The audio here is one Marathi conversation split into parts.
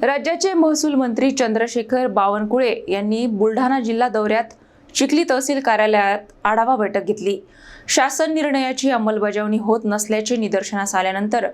राज्याचे महसूल मंत्री चंद्रशेखर बावनकुळे यांनी बुलढाणा जिल्हा दौऱ्यात चिखली तहसील कार्यालयात आढावा बैठक घेतली। शासन निर्णयाची अंमलबजावणी होत नसल्याचे निदर्शनास आल्यानंतर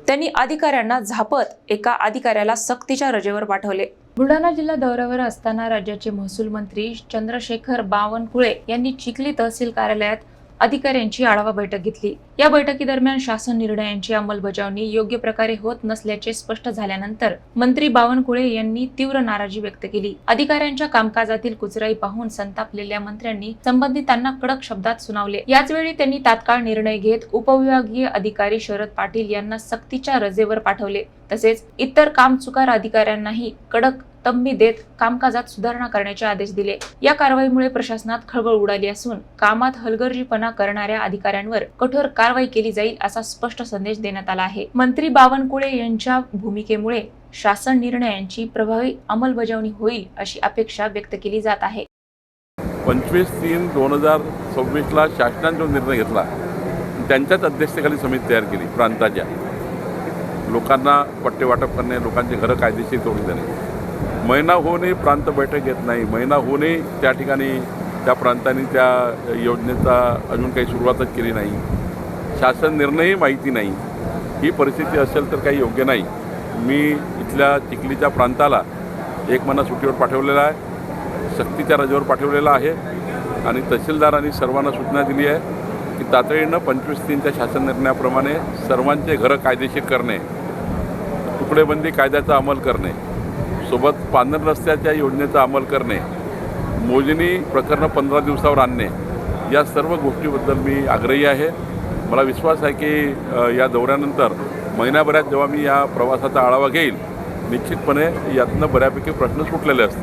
त्यांनी अधिकाऱ्यांना झापत एका अधिकाऱ्याला सक्तीच्या रजेवर पाठवले। बुलढाणा जिल्हा दौऱ्यावर असताना राज्याचे महसूल मंत्री चंद्रशेखर बावनकुळे यांनी चिखली तहसील कार्यालयात अधिकाऱ्यांची आढावा बैठक घेतली। या बैठकीदरम्यान शासन निर्णयांची अंमलबजावणी योग्य प्रकारे होत नसल्याचे स्पष्ट झाल्यानंतर मंत्री बावनकुळे यांनी तीव्र नाराजी व्यक्त केली। अधिकाऱ्यांच्या कामकाजातील कुचराई पाहून संतापलेल्या मंत्र्यांनी संबंधितांना कडक शब्दात सुनावले। याच वेळी त्यांनी तात्काळ निर्णय घेत उपविभागीय अधिकारी शरद पाटील यांना सक्तीच्या रजेवर पाठवले। तसेच इतर कामचुकार अधिकाऱ्यांनाही कडक तंबी देत कामकाजात सुधारणा करण्याचे आदेश दिले। या कारवाईमुळे प्रशासनात खळबळ उडाली असून कामात हलगर्जीपणा करणाऱ्या अधिकाऱ्यांवर कठोर कारवाई केली जाईल असा स्पष्ट संदेश देण्यात आला आहे। मंत्री बावनकुळे यांच्या भूमिकेमुळे शासन निर्णयांची प्रभावी अंमलबजावणी होईल अशी अपेक्षा व्यक्त केली जात आहे। 25/3/2026 ला शासनाने जो निर्णय घेतला त्यांच्याच अध्यक्षतेखाली समिती तयार केली। प्रांताच्या लोकांना पट्टे वाटप करणे, लोकांचे घरं कायदेशीर करून देणे। महिना होऊनही प्रांत बैठक घेत नाही, महिना होऊनही त्या ठिकाणी त्या प्रांतांनी त्या योजनेचा अजून काही सुरुवातच केली नाही। शासन निर्णयही माहिती नाही। ही परिस्थिती असेल तर काही योग्य नाही। मी इथल्या चिखलीच्या प्रांताला 1 महिना सुट्टीवर पाठवलेला आहे, सक्तीच्या रजेवर पाठवलेला आहे आणि तहसीलदारांनी सर्वांना सूचना दिली आहे की तातडीनं 25/3च्या शासन निर्णयाप्रमाणे सर्वांचे घरं कायदेशीर करणे, तुकडेबंदी कायद्याचा अंमल करणे, सोबत पांढर रस्त्याच्या योजनेचा अंमल करणे, मोजणी प्रकरणं 15 दिवसावर आणणे, या सर्व गोष्टीबद्दल मी आग्रही आहे। मला विश्वास आहे की या दौऱ्यानंतर महिन्याभरात जेव्हा मी या प्रवासाचा आढावा घेईल, निश्चितपणे यातनं बऱ्यापैकी प्रश्न सुटलेले असतील।